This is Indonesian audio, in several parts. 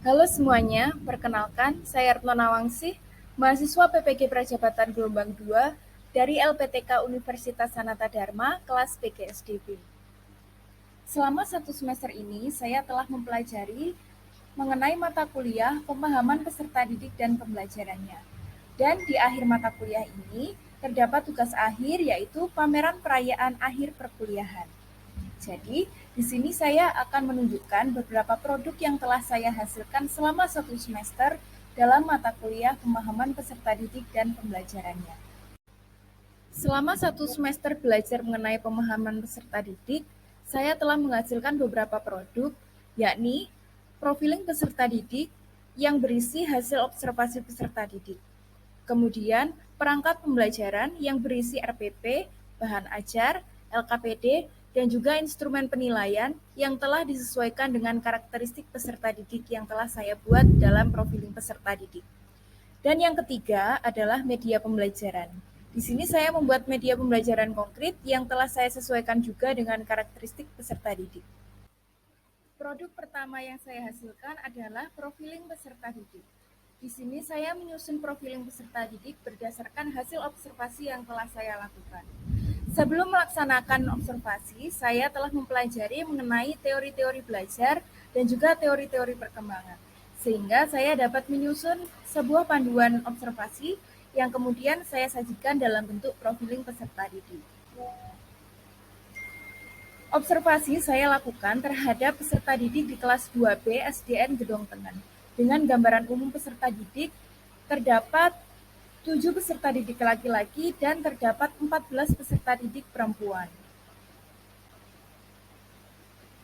Halo semuanya, perkenalkan saya Retno Nawangsih, mahasiswa PPG Prajabatan Gelombang 2 dari LPTK Universitas Sanata Dharma, kelas PGSDB. Selama 1 semester ini, saya telah mempelajari mengenai mata kuliah pemahaman peserta didik dan pembelajarannya. Dan di akhir mata kuliah ini, terdapat tugas akhir yaitu pameran perayaan akhir perkuliahan. Jadi, di sini saya akan menunjukkan beberapa produk yang telah saya hasilkan selama 1 semester dalam mata kuliah pemahaman peserta didik dan pembelajarannya. Selama 1 semester belajar mengenai pemahaman peserta didik, saya telah menghasilkan beberapa produk, yakni profiling peserta didik yang berisi hasil observasi peserta didik. Kemudian, perangkat pembelajaran yang berisi RPP, bahan ajar, LKPD, dan juga instrumen penilaian yang telah disesuaikan dengan karakteristik peserta didik yang telah saya buat dalam profiling peserta didik. Dan yang ketiga adalah media pembelajaran. Di sini saya membuat media pembelajaran konkret yang telah saya sesuaikan juga dengan karakteristik peserta didik. Produk pertama yang saya hasilkan adalah profiling peserta didik. Di sini saya menyusun profiling peserta didik berdasarkan hasil observasi yang telah saya lakukan. Sebelum melaksanakan observasi, saya telah mempelajari mengenai teori-teori belajar dan juga teori-teori perkembangan, sehingga saya dapat menyusun sebuah panduan observasi yang kemudian saya sajikan dalam bentuk profiling peserta didik. Observasi saya lakukan terhadap peserta didik di kelas 2B SDN Gedong Tenen. Dengan gambaran umum peserta didik, terdapat 7 peserta didik laki-laki dan terdapat 14 peserta didik perempuan.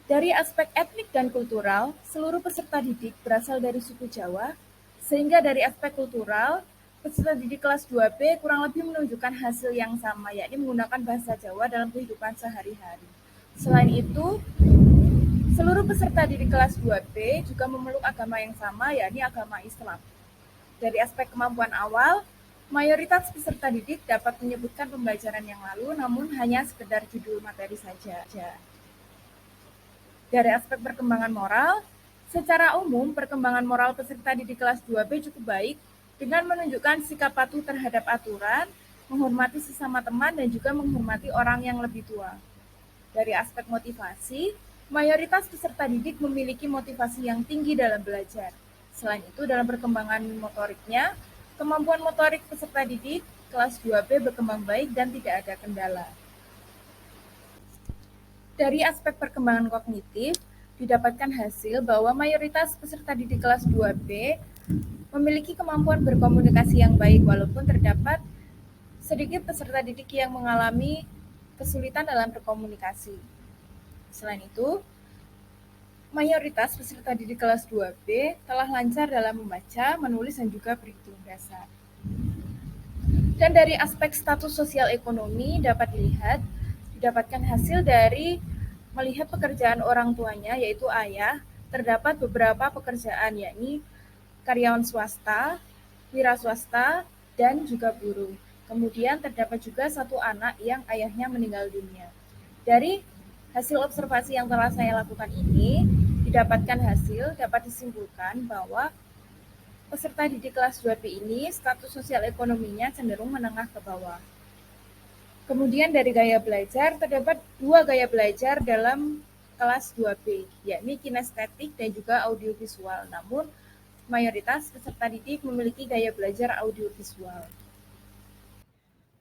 Dari aspek etnik dan kultural, seluruh peserta didik berasal dari suku Jawa, sehingga dari aspek kultural, peserta didik kelas 2B kurang lebih menunjukkan hasil yang sama, yakni menggunakan bahasa Jawa dalam kehidupan sehari-hari. Selain itu, seluruh peserta didik kelas 2B juga memeluk agama yang sama, yakni agama Islam. Dari aspek kemampuan awal, mayoritas peserta didik dapat menyebutkan pembelajaran yang lalu, namun hanya sekedar judul materi saja. Dari aspek perkembangan moral, secara umum perkembangan moral peserta didik kelas 2B cukup baik dengan menunjukkan sikap patuh terhadap aturan, menghormati sesama teman, dan juga menghormati orang yang lebih tua. Dari aspek motivasi, mayoritas peserta didik memiliki motivasi yang tinggi dalam belajar. Selain itu, dalam perkembangan motoriknya, kemampuan motorik peserta didik kelas 2B berkembang baik dan tidak ada kendala. Dari aspek perkembangan kognitif, didapatkan hasil bahwa mayoritas peserta didik kelas 2B memiliki kemampuan berkomunikasi yang baik walaupun terdapat sedikit peserta didik yang mengalami kesulitan dalam berkomunikasi. Selain itu, mayoritas peserta didik kelas 2B telah lancar dalam membaca, menulis, dan juga berhitung dasar. Dan dari aspek status sosial ekonomi dapat didapatkan hasil dari melihat pekerjaan orang tuanya, yaitu ayah, terdapat beberapa pekerjaan, yakni karyawan swasta, wira swasta, dan juga buruh. Kemudian terdapat juga satu anak yang ayahnya meninggal dunia. Dari hasil observasi yang telah saya lakukan ini, didapatkan hasil dapat disimpulkan bahwa peserta didik kelas 2B ini status sosial ekonominya cenderung menengah ke bawah. Kemudian dari gaya belajar, terdapat 2 gaya belajar dalam kelas 2B, yakni kinestetik dan juga audiovisual. Namun, mayoritas peserta didik memiliki gaya belajar audiovisual.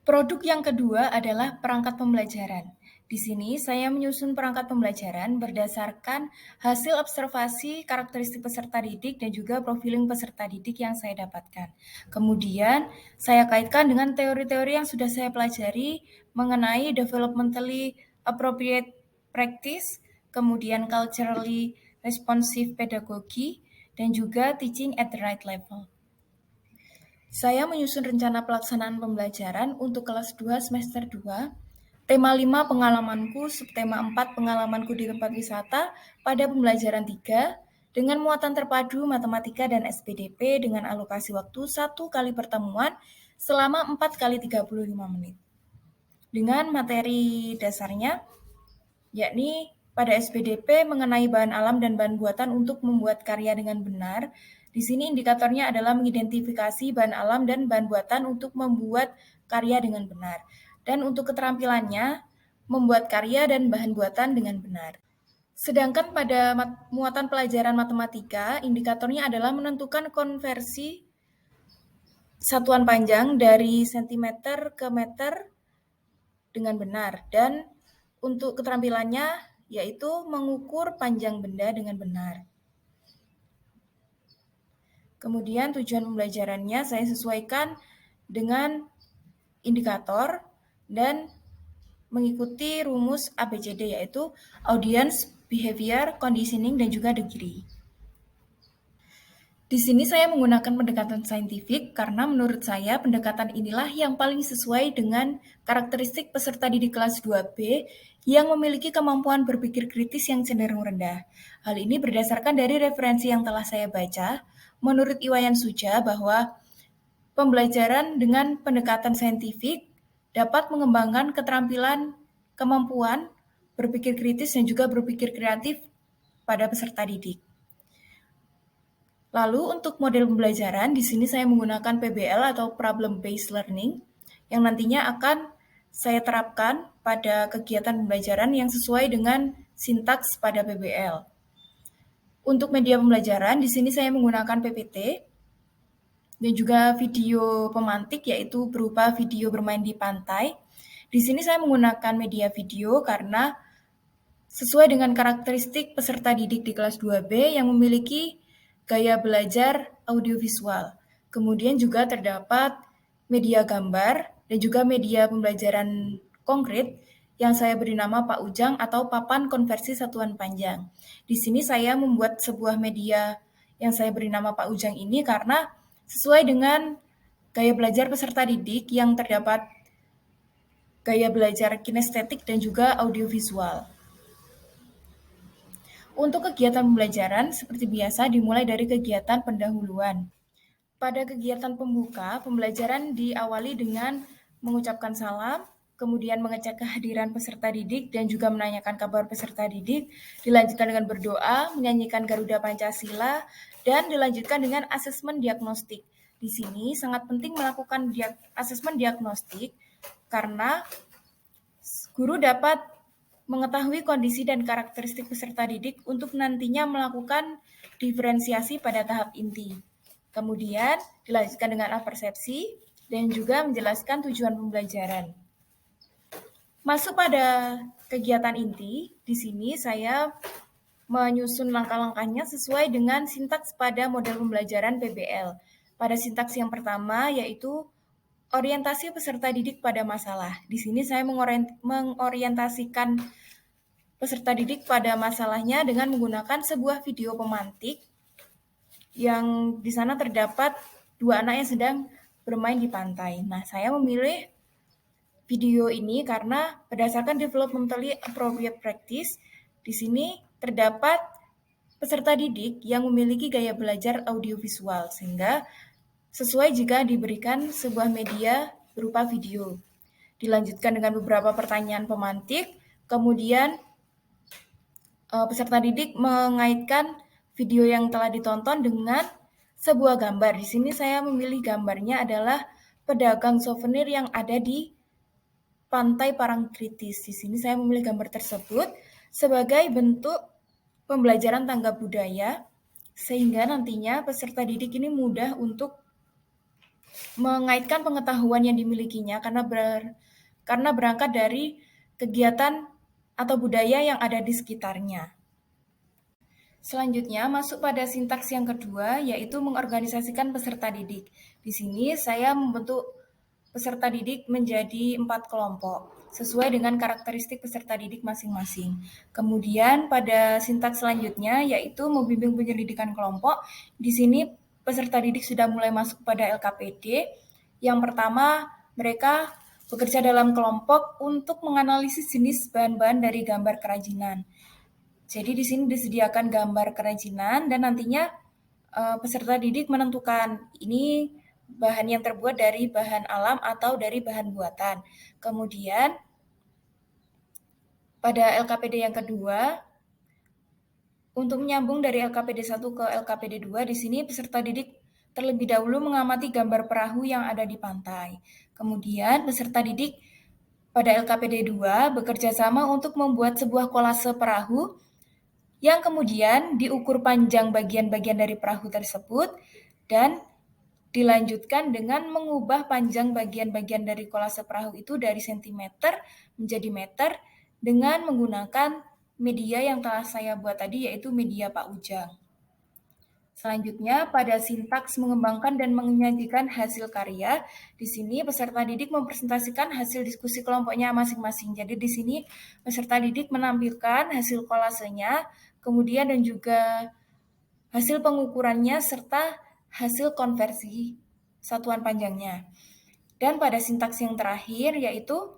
Produk yang kedua adalah perangkat pembelajaran. Di sini saya menyusun perangkat pembelajaran berdasarkan hasil observasi karakteristik peserta didik dan juga profiling peserta didik yang saya dapatkan. Kemudian saya kaitkan dengan teori-teori yang sudah saya pelajari mengenai developmentally appropriate practice, kemudian culturally responsive pedagogy, dan juga teaching at the right level. Saya menyusun rencana pelaksanaan pembelajaran untuk kelas 2 semester 2, tema 5 pengalamanku, subtema 4 pengalamanku di tempat wisata pada pembelajaran 3, dengan muatan terpadu matematika dan SPDP dengan alokasi waktu 1 kali pertemuan selama 4 kali 35 menit. Dengan materi dasarnya, yakni pada SPDP mengenai bahan alam dan bahan buatan untuk membuat karya dengan benar. Di sini indikatornya adalah mengidentifikasi bahan alam dan bahan buatan untuk membuat karya dengan benar. Dan untuk keterampilannya, membuat karya dan bahan buatan dengan benar. Sedangkan pada muatan pelajaran matematika, indikatornya adalah menentukan konversi satuan panjang dari sentimeter ke meter dengan benar. Dan untuk keterampilannya yaitu mengukur panjang benda dengan benar. Kemudian tujuan pembelajarannya saya sesuaikan dengan indikator dan mengikuti rumus ABCD yaitu audience, behavior, conditioning, dan juga degree. Di sini saya menggunakan pendekatan saintifik karena menurut saya pendekatan inilah yang paling sesuai dengan karakteristik peserta didik kelas 2B yang memiliki kemampuan berpikir kritis yang cenderung rendah. Hal ini berdasarkan dari referensi yang telah saya baca. Menurut Iwayan Suja bahwa pembelajaran dengan pendekatan saintifik dapat mengembangkan keterampilan, kemampuan berpikir kritis dan juga berpikir kreatif pada peserta didik. Lalu untuk model pembelajaran, di sini saya menggunakan PBL atau Problem Based Learning yang nantinya akan saya terapkan pada kegiatan pembelajaran yang sesuai dengan sintaks pada PBL. Untuk media pembelajaran, di sini saya menggunakan PPT dan juga video pemantik yaitu berupa video bermain di pantai. Di sini saya menggunakan media video karena sesuai dengan karakteristik peserta didik di kelas 2B yang memiliki gaya belajar audiovisual. Kemudian juga terdapat media gambar dan juga media pembelajaran konkret yang saya beri nama Pak Ujang atau Papan Konversi Satuan Panjang. Di sini saya membuat sebuah media yang saya beri nama Pak Ujang ini karena sesuai dengan gaya belajar peserta didik yang terdapat gaya belajar kinestetik dan juga audiovisual. Untuk kegiatan pembelajaran, seperti biasa dimulai dari kegiatan pendahuluan. Pada kegiatan pembuka, pembelajaran diawali dengan mengucapkan salam, kemudian mengecek kehadiran peserta didik dan juga menanyakan kabar peserta didik, dilanjutkan dengan berdoa, menyanyikan Garuda Pancasila, dan dilanjutkan dengan asesmen diagnostik. Di sini sangat penting melakukan asesmen diagnostik karena guru dapat mengetahui kondisi dan karakteristik peserta didik untuk nantinya melakukan diferensiasi pada tahap inti. Kemudian dilanjutkan dengan persepsi dan juga menjelaskan tujuan pembelajaran. Masuk pada kegiatan inti, di sini saya menyusun langkah-langkahnya sesuai dengan sintaks pada model pembelajaran PBL. Pada sintaks yang pertama yaitu orientasi peserta didik pada masalah. Di sini saya mengorientasikan peserta didik pada masalahnya dengan menggunakan sebuah video pemantik yang di sana terdapat dua anak yang sedang bermain di pantai. Nah, saya memilih video ini karena berdasarkan developmentally appropriate practice, di sini terdapat peserta didik yang memiliki gaya belajar audiovisual, sehingga sesuai jika diberikan sebuah media berupa video. Dilanjutkan dengan beberapa pertanyaan pemantik, kemudian peserta didik mengaitkan video yang telah ditonton dengan sebuah gambar. Di sini saya memilih gambarnya adalah pedagang souvenir yang ada di Pantai Parangtritis. Di sini saya memilih gambar tersebut sebagai bentuk pembelajaran tanggap budaya, sehingga nantinya peserta didik ini mudah untuk mengaitkan pengetahuan yang dimilikinya karena berangkat dari kegiatan atau budaya yang ada di sekitarnya. Selanjutnya masuk pada sintaks yang kedua yaitu mengorganisasikan peserta didik. Di sini saya membentuk peserta didik menjadi 4 kelompok sesuai dengan karakteristik peserta didik masing-masing. Kemudian pada sintaks selanjutnya yaitu membimbing penyelidikan kelompok. Di sini peserta didik sudah mulai masuk pada LKPD. Yang pertama, mereka bekerja dalam kelompok untuk menganalisis jenis bahan-bahan dari gambar kerajinan. Jadi di sini disediakan gambar kerajinan dan nantinya peserta didik menentukan ini bahan yang terbuat dari bahan alam atau dari bahan buatan. Kemudian pada LKPD yang kedua, Untuk menyambung dari LKPD 1 ke LKPD 2, di sini peserta didik terlebih dahulu mengamati gambar perahu yang ada di pantai. Kemudian peserta didik pada LKPD 2 bekerja sama untuk membuat sebuah kolase perahu yang kemudian diukur panjang bagian-bagian dari perahu tersebut dan dilanjutkan dengan mengubah panjang bagian-bagian dari kolase perahu itu dari sentimeter menjadi meter dengan menggunakan media yang telah saya buat tadi, yaitu media Pak Ujang. Selanjutnya, pada sintaks mengembangkan dan menyajikan hasil karya, di sini peserta didik mempresentasikan hasil diskusi kelompoknya masing-masing. Jadi di sini peserta didik menampilkan hasil kolasenya, kemudian dan juga hasil pengukurannya serta hasil konversi satuan panjangnya. Dan pada sintaks yang terakhir yaitu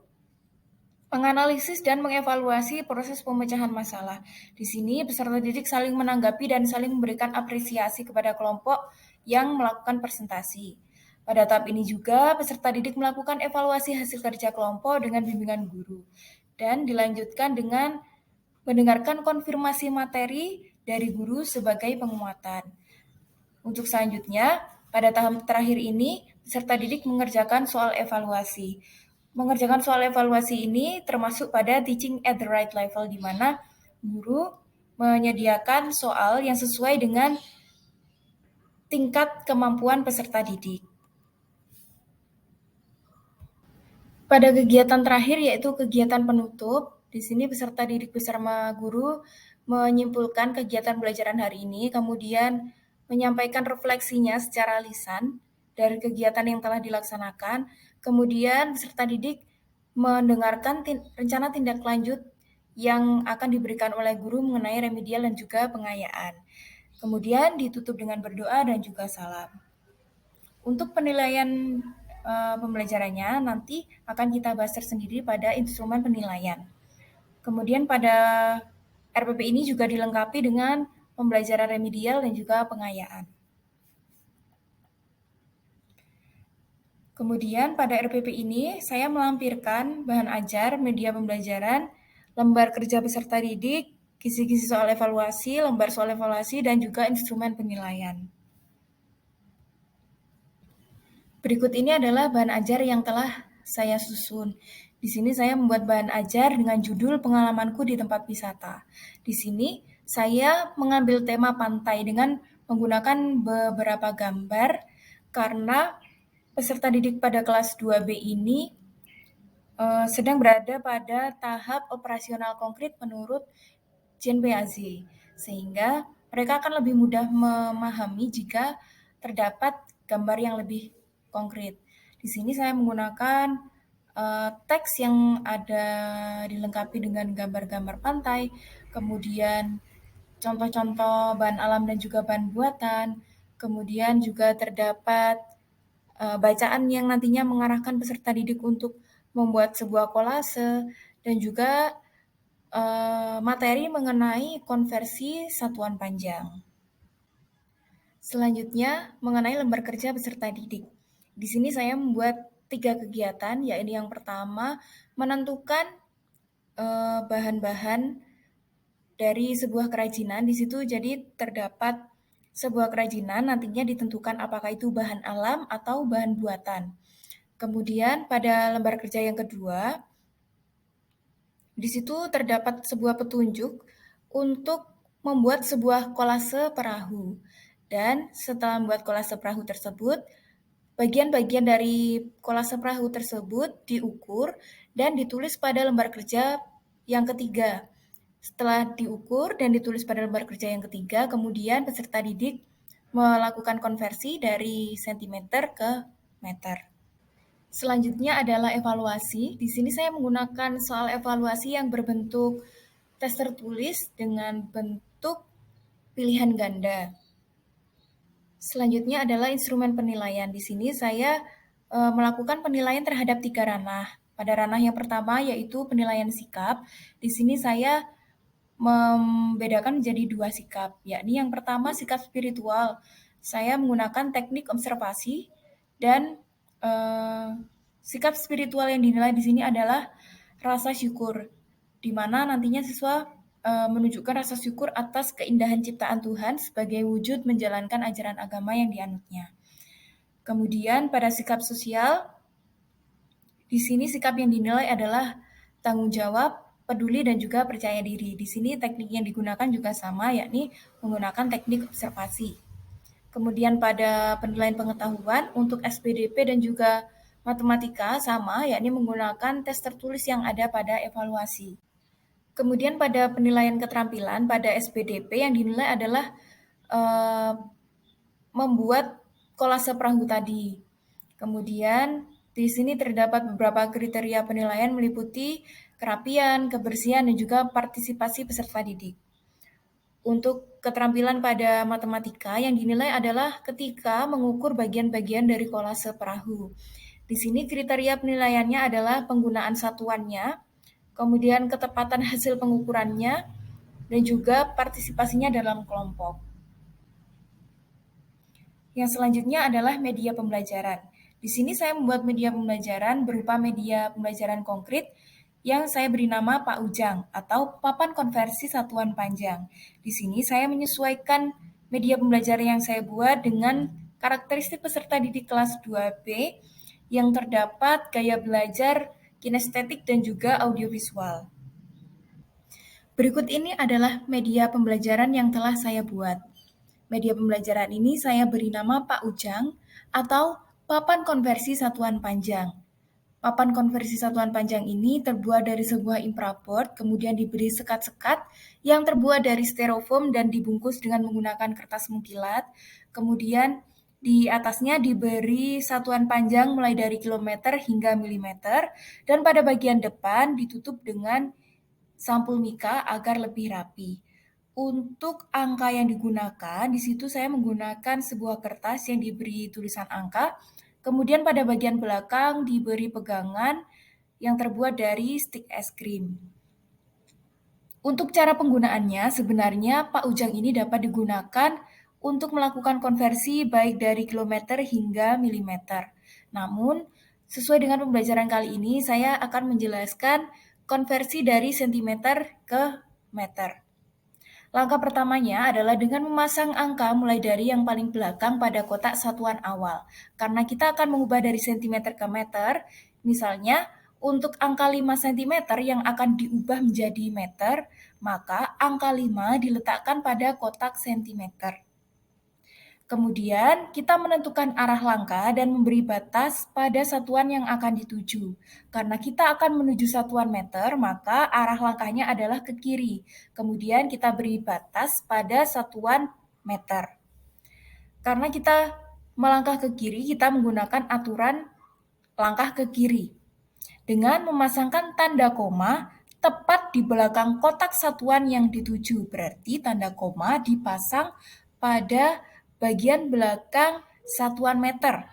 menganalisis dan mengevaluasi proses pemecahan masalah. Di sini peserta didik saling menanggapi dan saling memberikan apresiasi kepada kelompok yang melakukan presentasi. Pada tahap ini juga peserta didik melakukan evaluasi hasil kerja kelompok dengan bimbingan guru. Dan dilanjutkan dengan mendengarkan konfirmasi materi dari guru sebagai penguatan. Untuk selanjutnya, pada tahap terakhir ini, peserta didik mengerjakan soal evaluasi. Mengerjakan soal evaluasi ini termasuk pada teaching at the right level, di mana guru menyediakan soal yang sesuai dengan tingkat kemampuan peserta didik. Pada kegiatan terakhir yaitu kegiatan penutup, di sini peserta didik bersama guru menyimpulkan kegiatan pembelajaran hari ini, kemudian menyampaikan refleksinya secara lisan dari kegiatan yang telah dilaksanakan, kemudian peserta didik mendengarkan rencana tindak lanjut yang akan diberikan oleh guru mengenai remedial dan juga pengayaan. Kemudian ditutup dengan berdoa dan juga salam. Untuk penilaian pembelajarannya nanti akan kita bahas tersendiri pada instrumen penilaian. Kemudian pada RPP ini juga dilengkapi dengan pembelajaran remedial dan juga pengayaan. Kemudian pada RPP ini saya melampirkan bahan ajar, media pembelajaran, lembar kerja peserta didik, kisi-kisi soal evaluasi, lembar soal evaluasi, dan juga instrumen penilaian. Berikut ini adalah bahan ajar yang telah saya susun. Di sini saya membuat bahan ajar dengan judul Pengalamanku di Tempat Wisata. Di sini saya mengambil tema pantai dengan menggunakan beberapa gambar karena peserta didik pada kelas 2B ini sedang berada pada tahap operasional konkret menurut JNPAZ, sehingga mereka akan lebih mudah memahami jika terdapat gambar yang lebih konkret. Di sini saya menggunakan teks yang ada dilengkapi dengan gambar-gambar pantai, kemudian contoh-contoh bahan alam dan juga bahan buatan, kemudian juga terdapat bacaan yang nantinya mengarahkan peserta didik untuk membuat sebuah kolase, dan juga materi mengenai konversi satuan panjang. Selanjutnya, mengenai lembar kerja peserta didik. Di sini saya membuat 3 kegiatan, yaitu yang pertama, menentukan bahan-bahan dari sebuah kerajinan. Di situ jadi terdapat sebuah kerajinan, nantinya ditentukan apakah itu bahan alam atau bahan buatan. Kemudian pada lembar kerja yang kedua, di situ terdapat sebuah petunjuk untuk membuat sebuah kolase perahu. Dan setelah membuat kolase perahu tersebut, bagian-bagian dari kolase perahu tersebut diukur dan ditulis pada lembar kerja yang ketiga. Setelah diukur dan ditulis pada lembar kerja yang ketiga, kemudian peserta didik melakukan konversi dari sentimeter ke meter. Selanjutnya adalah evaluasi. Di sini saya menggunakan soal evaluasi yang berbentuk tes tertulis dengan bentuk pilihan ganda. Selanjutnya adalah instrumen penilaian. Di sini saya melakukan penilaian terhadap 3 ranah. Pada ranah yang pertama yaitu penilaian sikap. Di sini saya membedakan menjadi 2 sikap, yakni yang pertama sikap spiritual. Saya menggunakan teknik observasi dan sikap spiritual yang dinilai di sini adalah rasa syukur, di mana nantinya siswa menunjukkan rasa syukur atas keindahan ciptaan Tuhan sebagai wujud menjalankan ajaran agama yang dianutnya. Kemudian pada sikap sosial, di sini sikap yang dinilai adalah tanggung jawab, peduli, dan juga percaya diri. Di sini teknik yang digunakan juga sama, yakni menggunakan teknik observasi. Kemudian pada penilaian pengetahuan untuk SPDP dan juga matematika sama, yakni menggunakan tes tertulis yang ada pada evaluasi. Kemudian pada penilaian keterampilan pada SPDP yang dinilai adalah membuat kolase perahu tadi. Kemudian di sini terdapat beberapa kriteria penilaian meliputi kerapian, kebersihan, dan juga partisipasi peserta didik. Untuk keterampilan pada matematika yang dinilai adalah ketika mengukur bagian-bagian dari kolase perahu. Di sini kriteria penilaiannya adalah penggunaan satuannya, kemudian ketepatan hasil pengukurannya, dan juga partisipasinya dalam kelompok. Yang selanjutnya adalah media pembelajaran. Di sini saya membuat media pembelajaran berupa media pembelajaran konkret yang saya beri nama Pak Ujang atau papan konversi satuan panjang. Di sini saya menyesuaikan media pembelajaran yang saya buat dengan karakteristik peserta didik kelas 2B yang terdapat gaya belajar, kinestetik, dan juga audiovisual. Berikut ini adalah media pembelajaran yang telah saya buat. Media pembelajaran ini saya beri nama Pak Ujang atau papan konversi satuan panjang. Papan konversi satuan panjang ini terbuat dari sebuah infraboard, kemudian diberi sekat-sekat yang terbuat dari styrofoam dan dibungkus dengan menggunakan kertas mengkilat. Kemudian di atasnya diberi satuan panjang mulai dari kilometer hingga milimeter, dan pada bagian depan ditutup dengan sampul mika agar lebih rapi. Untuk angka yang digunakan, di situ saya menggunakan sebuah kertas yang diberi tulisan angka, kemudian pada bagian belakang diberi pegangan yang terbuat dari stik es krim. Untuk cara penggunaannya, sebenarnya Pak Ujang ini dapat digunakan untuk melakukan konversi baik dari kilometer hingga milimeter. Namun, sesuai dengan pembelajaran kali ini, saya akan menjelaskan konversi dari sentimeter ke meter. Langkah pertamanya adalah dengan memasang angka mulai dari yang paling belakang pada kotak satuan awal. Karena kita akan mengubah dari sentimeter ke meter, misalnya untuk angka 5 cm yang akan diubah menjadi meter, maka angka 5 diletakkan pada kotak sentimeter. Kemudian, kita menentukan arah langkah dan memberi batas pada satuan yang akan dituju. Karena kita akan menuju satuan meter, maka arah langkahnya adalah ke kiri. Kemudian kita beri batas pada satuan meter. Karena kita melangkah ke kiri, kita menggunakan aturan langkah ke kiri. Dengan memasangkan tanda koma tepat di belakang kotak satuan yang dituju. Berarti tanda koma dipasang pada bagian belakang satuan meter.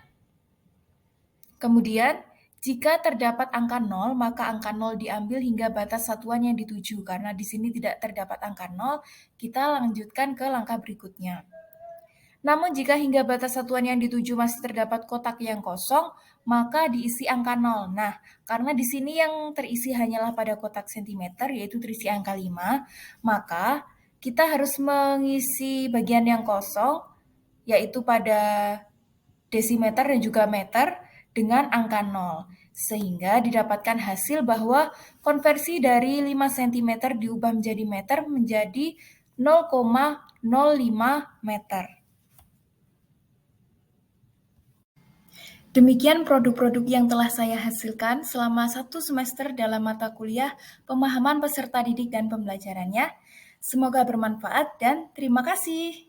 Kemudian, jika terdapat angka 0, maka angka 0 diambil hingga batas satuan yang dituju. Karena di sini tidak terdapat angka 0, kita lanjutkan ke langkah berikutnya. Namun jika hingga batas satuan yang dituju masih terdapat kotak yang kosong, maka diisi angka 0. Nah, karena di sini yang terisi hanyalah pada kotak sentimeter, yaitu terisi angka 5, maka kita harus mengisi bagian yang kosong, yaitu pada desimeter dan juga meter dengan angka 0. Sehingga didapatkan hasil bahwa konversi dari 5 cm diubah menjadi meter menjadi 0,05 meter. Demikian produk-produk yang telah saya hasilkan selama 1 semester dalam mata kuliah pemahaman peserta didik dan pembelajarannya. Semoga bermanfaat dan terima kasih.